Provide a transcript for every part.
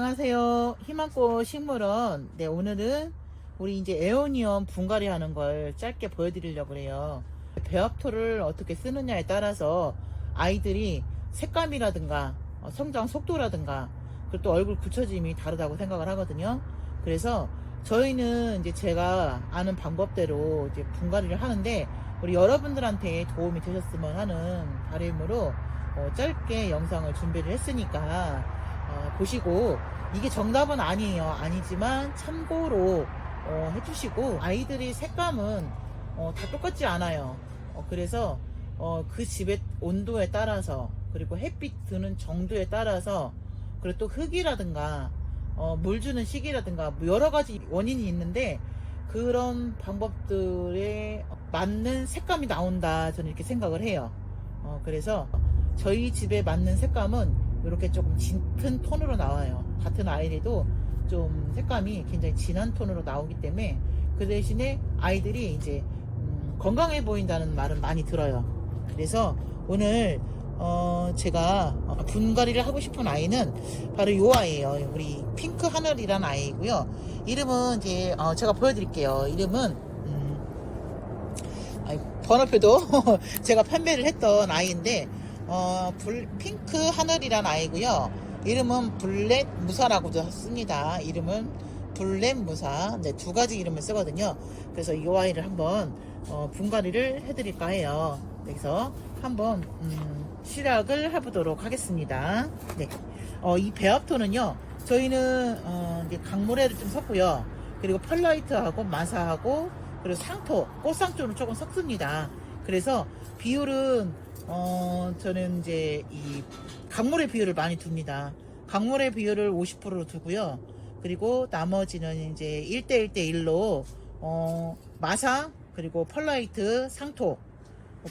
안녕하세요. 희망꽃 식물원. 네, 오늘은 우리 이제 에오니엄 분갈이 하는 걸 짧게 보여드리려고 해요. 배합토를 어떻게 쓰느냐에 따라서 아이들이 색감이라든가 성장 속도라든가 그리고 또 얼굴 굳혀짐이 다르다고 생각을 하거든요. 그래서 저희는 이제 제가 아는 방법대로 이제 분갈이를 하는데 우리 여러분들한테 도움이 되셨으면 하는 바람으로 짧게 영상을 준비를 했으니까 보시고 이게 정답은 아니에요. 아니지만 참고로 해주시고 아이들이 색감은 다 똑같지 않아요. 그래서 그 집의 온도에 따라서 그리고 햇빛 드는 정도에 따라서 그리고 또 흙이라든가 물 주는 시기라든가 뭐 여러 가지 원인이 있는데 그런 방법들에 맞는 색감이 나온다 저는 이렇게 생각을 해요. 그래서 저희 집에 맞는 색감은 이렇게 조금 짙은 톤으로 나와요. 같은 아이들도 좀 색감이 굉장히 진한 톤으로 나오기 때문에 그 대신에 아이들이 이제 건강해 보인다는 말은 많이 들어요. 그래서 오늘 제가 분갈이를 하고 싶은 아이는 바로 이 아이예요. 우리 핑크 하늘이라는 아이고요. 이름은 이제 제가 보여드릴게요. 이름은 번호표도 제가 판매를 했던 아이인데 핑크 하늘이라는 아이고요. 이름은 블랙 무사라고도 씁니다. 이름은 블랙 무사. 네, 두 가지 이름을 쓰거든요. 그래서 이 아이를 한번 분갈이를 해드릴까 해요. 그래서 한번 시작을 해보도록 하겠습니다. 네, 이 배합토는요. 저희는 이제 강모래를 좀 섞고요. 그리고 펄라이트하고 마사하고 그리고 상토, 꽃상토를 조금 섞습니다. 그래서 비율은 저는 이제 이 강물의 비율을 많이 둡니다. 강물의 비율을 50%로 두고요. 그리고 나머지는 이제 1대1대1로 마사 그리고 펄라이트, 상토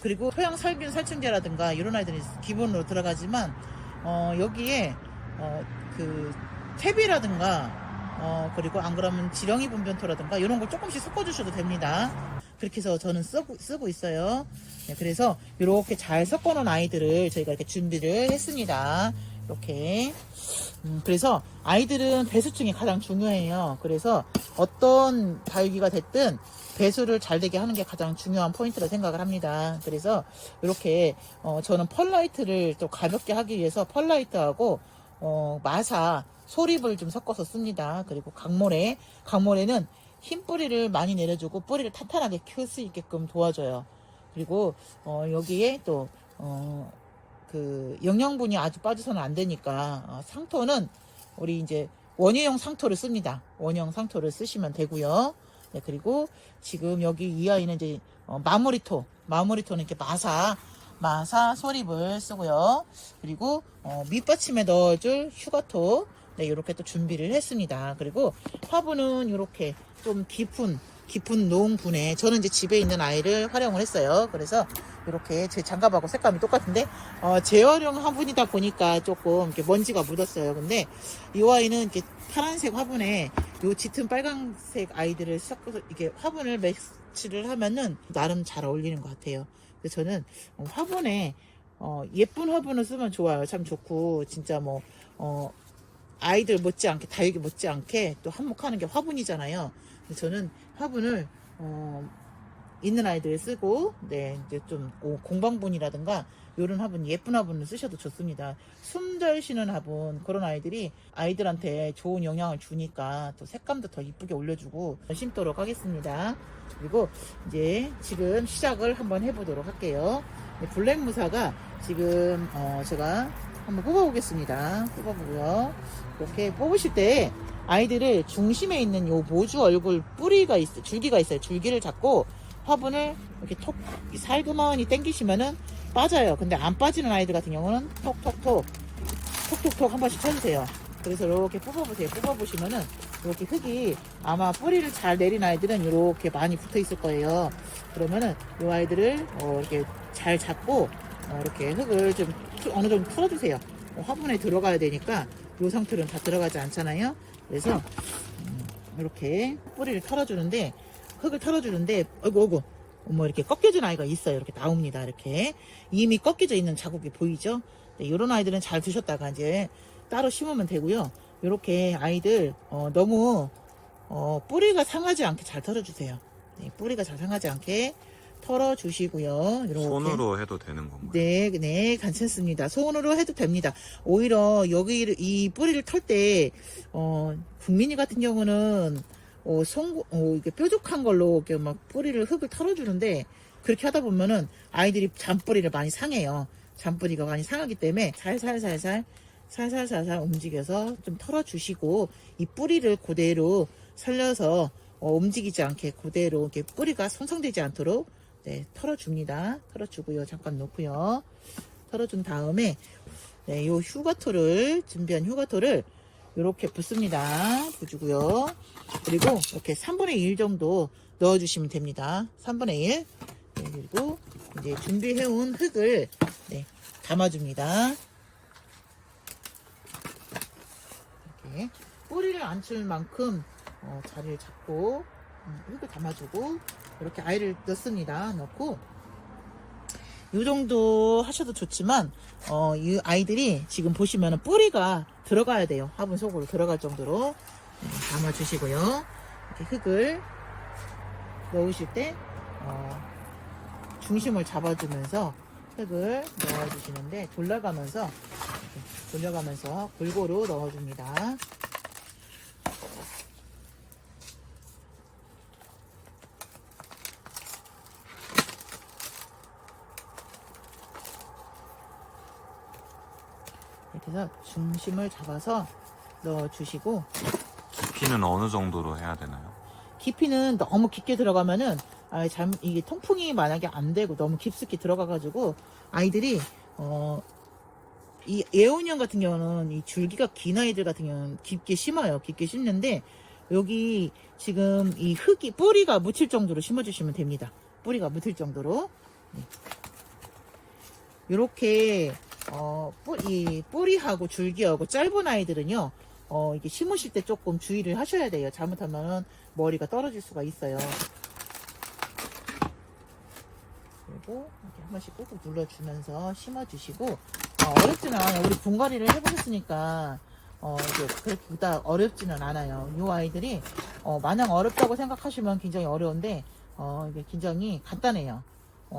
그리고 토양 살균 살충제라든가 이런 아이들이 기본으로 들어가지만 여기에 그 퇴비라든가 그리고 안 그러면 지렁이 분변토라든가 이런 걸 조금씩 섞어주셔도 됩니다. 그렇게 해서 저는 쓰고 있어요. 네, 그래서 이렇게 잘 섞어놓은 아이들을 저희가 이렇게 준비를 했습니다. 이렇게. 그래서 아이들은 배수층이 가장 중요해요. 그래서 어떤 다육이가 됐든 배수를 잘 되게 하는 게 가장 중요한 포인트라 생각을 합니다. 그래서 이렇게 저는 펄라이트를 또 가볍게 하기 위해서 펄라이트하고 마사 소립을 좀 섞어서 씁니다. 그리고 강모래는 흰 뿌리를 많이 내려주고 뿌리를 탄탄하게 키울 수 있게끔 도와줘요. 그리고 여기에 또 그 영양분이 아주 빠져서는 안 되니까 상토는 우리 이제 원예용 상토를 씁니다. 원형 상토를 쓰시면 되고요. 네, 그리고 지금 여기 이 아이는 이제 마무리토는 이렇게 마사 소립을 쓰고요. 그리고 밑받침에 넣어줄 휴가토 네, 이렇게 또 준비를 했습니다. 그리고 화분은 이렇게 좀 깊은 농분에 저는 이제 집에 있는 아이를 활용을 했어요. 그래서 이렇게 제 장갑하고 색감이 똑같은데 재활용 화분이다 보니까 조금 이렇게 먼지가 묻었어요. 근데 이 아이는 이렇게 파란색 화분에 요 짙은 빨간색 아이들을 섞어서 이게 화분을 매치를 하면은 나름 잘 어울리는 것 같아요. 그래서 저는 화분에 예쁜 화분을 쓰면 좋아요. 참 좋고 진짜 뭐 아이들 못지않게 다육이 못지않게 또 한몫하는 게 화분이잖아요. 저는 화분을 있는 아이들 쓰고 네 이제 좀 공방분이라든가 이런 화분 예쁜 화분을 쓰셔도 좋습니다. 숨 잘 쉬는 화분 그런 아이들이 아이들한테 좋은 영향을 주니까 또 색감도 더 이쁘게 올려주고 심도록 하겠습니다. 그리고 이제 지금 시작을 한번 해보도록 할게요. 네, 블랙 무사가 지금 제가 한번 뽑아보겠습니다. 뽑아보고요. 이렇게 뽑으실 때 아이들을 중심에 있는 요 모주 얼굴 줄기가 있어요. 줄기를 잡고 화분을 이렇게 살그머니 당기시면은 빠져요. 근데 안 빠지는 아이들 같은 경우는 톡톡톡 한 번씩 쳐주세요. 그래서 이렇게 뽑아보세요. 뽑아보시면은 이렇게 흙이 아마 뿌리를 잘 내린 아이들은 이렇게 많이 붙어 있을 거예요. 그러면은 이 아이들을 이렇게 잘 잡고 이렇게 흙을 좀 어느 정도 풀어주세요. 화분에 들어가야 되니까 이 상태로는 다 들어가지 않잖아요. 그래서 이렇게 뿌리를 털어주는데 흙을 털어주는데 어이구 뭐 이렇게 꺾여진 아이가 있어요. 이렇게 나옵니다. 이렇게 이미 꺾여져 있는 자국이 보이죠. 네, 이런 아이들은 잘 두셨다가 이제 따로 심으면 되고요. 이렇게 아이들 너무 뿌리가 상하지 않게 잘 털어주세요. 네, 뿌리가 잘 상하지 않게 털어주시고요. 이렇게. 손으로 해도 되는 건가요? 네, 네, 괜찮습니다. 손으로 해도 됩니다. 오히려 여기 이 뿌리를 털 때, 국민이 같은 경우는, 이게 뾰족한 걸로 이렇게 막 뿌리를 흙을 털어주는데, 그렇게 하다 보면은 아이들이 잔뿌리를 많이 상해요. 잔뿌리가 많이 상하기 때문에 살살살살 움직여서 좀 털어주시고, 이 뿌리를 그대로 살려서 움직이지 않게 그대로 이렇게 뿌리가 손상되지 않도록 네, 털어줍니다. 털어주고요. 잠깐 놓고요. 털어준 다음에 네, 요 휴가토를 준비한 휴가토를 이렇게 붓습니다. 부주고요. 그리고 이렇게 3분의 1 정도 넣어주시면 됩니다. 3분의 1. 네, 그리고 이제 준비해온 흙을 네, 담아줍니다. 이렇게 뿌리를 안 칠 만큼 자리를 잡고 흙을 담아주고 이렇게 아이를 넣습니다. 넣고 이 정도 하셔도 좋지만 이 아이들이 지금 보시면 뿌리가 들어가야 돼요. 화분 속으로 들어갈 정도로 담아주시고요. 이렇게 흙을 넣으실 때 중심을 잡아주면서 흙을 넣어주시는데 돌려가면서 골고루 넣어줍니다. 이렇게 해서 중심을 잡아서 넣어주시고 깊이는 어느 정도로 해야 되나요? 깊이는 너무 깊게 들어가면은 이게 통풍이 만약에 안 되고 너무 깊숙이 들어가가지고 아이들이 이 애완형 같은 경우는 이 줄기가 긴 아이들 같은 경우는 깊게 심어요. 깊게 심는데 여기 지금 이 흙이 뿌리가 묻힐 정도로 심어주시면 됩니다. 뿌리가 묻힐 정도로 이렇게 이 뿌리하고 줄기하고 짧은 아이들은요 이게 심으실 때 조금 주의를 하셔야 돼요. 잘못하면 머리가 떨어질 수가 있어요. 그리고 이렇게 한 번씩 꾹꾹 눌러주면서 심어주시고 어렵지는 않아요. 우리 분갈이를 해보셨으니까 이제 그렇게 그닥 어렵지는 않아요. 이 아이들이 마냥 어렵다고 생각하시면 굉장히 어려운데 이게 굉장히 간단해요.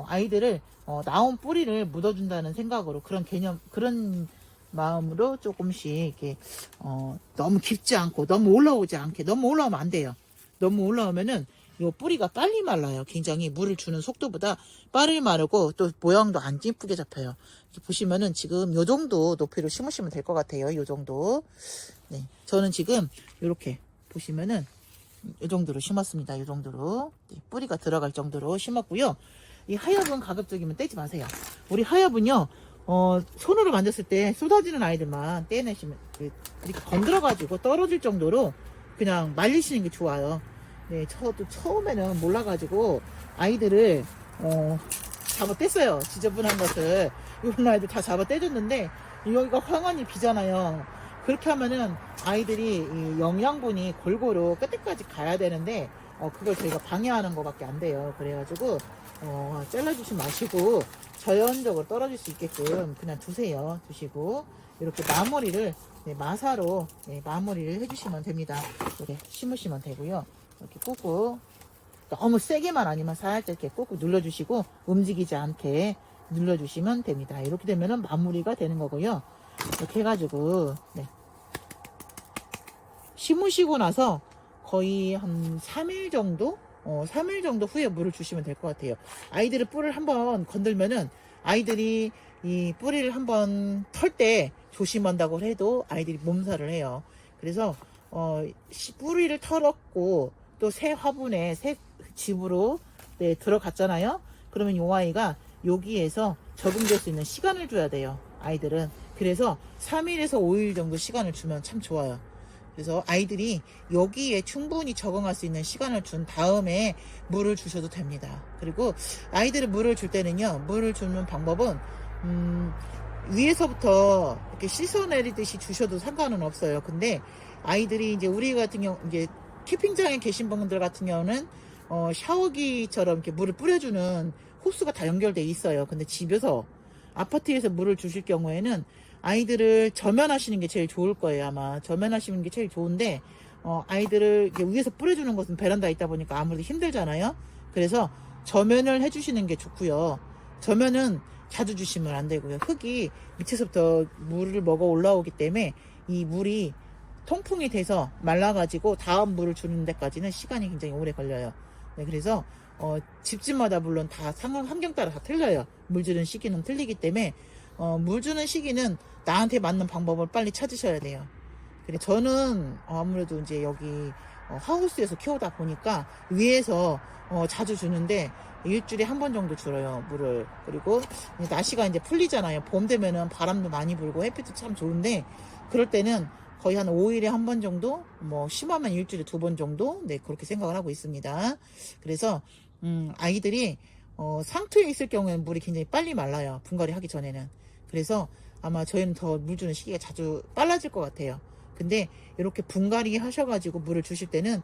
아이들을 나온 뿌리를 묻어준다는 생각으로 그런 개념 그런 마음으로 조금씩 이렇게 너무 깊지 않고 너무 올라오지 않게 너무 올라오면 안 돼요. 너무 올라오면은 이 뿌리가 빨리 말라요. 굉장히 물을 주는 속도보다 빨리 마르고 또 모양도 안 이쁘게 잡혀요. 이렇게 보시면은 지금 요 정도 높이로 심으시면 될 것 같아요. 요 정도. 네, 저는 지금 이렇게 보시면은 요 정도로 심었습니다. 요 정도로 네, 뿌리가 들어갈 정도로 심었고요. 이 하엽은 가급적이면 떼지 마세요. 우리 하엽은요, 손으로 만졌을 때 쏟아지는 아이들만 떼내시면, 이렇게 건드려가지고 떨어질 정도로 그냥 말리시는 게 좋아요. 네, 저도 처음에는 몰라가지고 아이들을, 잡아 뗐어요. 지저분한 것을. 이런 아이들 다 잡아 떼줬는데, 여기가 황원이 비잖아요. 그렇게 하면은 아이들이 이 영양분이 골고루 끝에까지 가야 되는데, 그걸 저희가 방해하는 것밖에 안 돼요. 그래가지고, 잘라주지 마시고, 자연적으로 떨어질 수 있게끔 그냥 두세요. 두시고, 이렇게 마무리를, 네, 마사로, 네, 마무리를 해주시면 됩니다. 이렇게 심으시면 되고요. 이렇게 꾹꾹, 너무 세게만 아니면 살짝 이렇게 꾹꾹 눌러주시고, 움직이지 않게 눌러주시면 됩니다. 이렇게 되면은 마무리가 되는 거고요. 이렇게 해가지고, 네. 심으시고 나서 거의 한 3일 정도? 3일 정도 후에 물을 주시면 될 것 같아요. 아이들의 뿔을 한번 건들면은 아이들이 이 뿌리를 한번 털 때 조심한다고 해도 아이들이 몸살을 해요. 그래서 뿌리를 털었고 또 새 화분에 새 집으로 네, 들어갔잖아요. 그러면 이 아이가 여기에서 적응될 수 있는 시간을 줘야 돼요. 아이들은. 그래서 3일에서 5일 정도 시간을 주면 참 좋아요. 그래서 아이들이 여기에 충분히 적응할 수 있는 시간을 준 다음에 물을 주셔도 됩니다. 그리고 아이들을 물을 줄 때는요, 물을 주는 방법은 위에서부터 이렇게 씻어내리듯이 주셔도 상관은 없어요. 근데 아이들이 이제 우리 같은 경우 이제 캠핑장에 계신 분들 같은 경우는 샤워기처럼 이렇게 물을 뿌려주는 호스가 다 연결돼 있어요. 근데 집에서 아파트에서 물을 주실 경우에는 아이들을 저면하시는 게 제일 좋을 거예요. 아마 저면하시는 게 제일 좋은데 아이들을 이렇게 위에서 뿌려주는 것은 베란다에 있다 보니까 아무래도 힘들잖아요. 그래서 저면을 해주시는 게 좋고요. 저면은 자주 주시면 안 되고요. 흙이 밑에서부터 물을 먹어 올라오기 때문에 이 물이 통풍이 돼서 말라가지고 다음 물을 주는 데까지는 시간이 굉장히 오래 걸려요. 네, 그래서 집집마다 물론 다 상황 환경 따라 다 틀려요. 물 주는 시기는 틀리기 때문에 물 주는 시기는 나한테 맞는 방법을 빨리 찾으셔야 돼요. 그래 저는 아무래도 이제 여기 하우스에서 키우다 보니까 위에서 자주 주는데 일주일에 한 번 정도 줄어요 물을. 그리고 날씨가 이제 풀리잖아요. 봄 되면은 바람도 많이 불고 햇빛도 참 좋은데 그럴 때는 거의 한 5일에 한 번 정도, 뭐 심하면 일주일에 2번 정도, 네 그렇게 생각을 하고 있습니다. 그래서 아이들이 상투에 있을 경우에는 물이 굉장히 빨리 말라요. 분갈이 하기 전에는. 그래서 아마 저희는 더 물 주는 시기가 자주 빨라질 것 같아요. 근데 이렇게 분갈이 하셔가지고 물을 주실 때는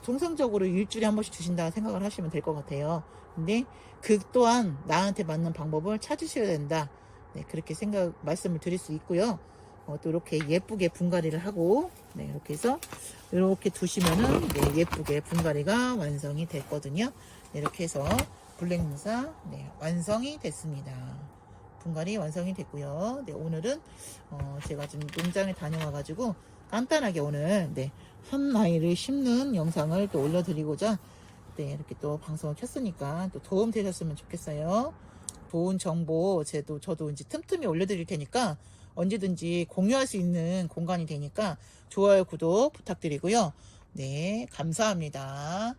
통상적으로 일주일에 한 번씩 주신다 생각을 하시면 될 것 같아요. 근데 그 또한 나한테 맞는 방법을 찾으셔야 된다. 네, 그렇게 말씀을 드릴 수 있고요. 또 이렇게 예쁘게 분갈이를 하고, 네, 이렇게 해서 이렇게 두시면은 네, 예쁘게 분갈이가 완성이 됐거든요. 네, 이렇게 해서 블랙무사 네, 완성이 됐습니다. 분갈이 완성이 됐고요. 네, 오늘은 제가 지금 농장에 다녀와가지고 간단하게 오늘 네, 한 아이를 심는 영상을 또 올려드리고자 네, 이렇게 또 방송을 켰으니까 또 도움 되셨으면 좋겠어요. 좋은 정보 저도 이제 틈틈이 올려드릴 테니까 언제든지 공유할 수 있는 공간이 되니까 좋아요, 구독 부탁드리고요. 네, 감사합니다.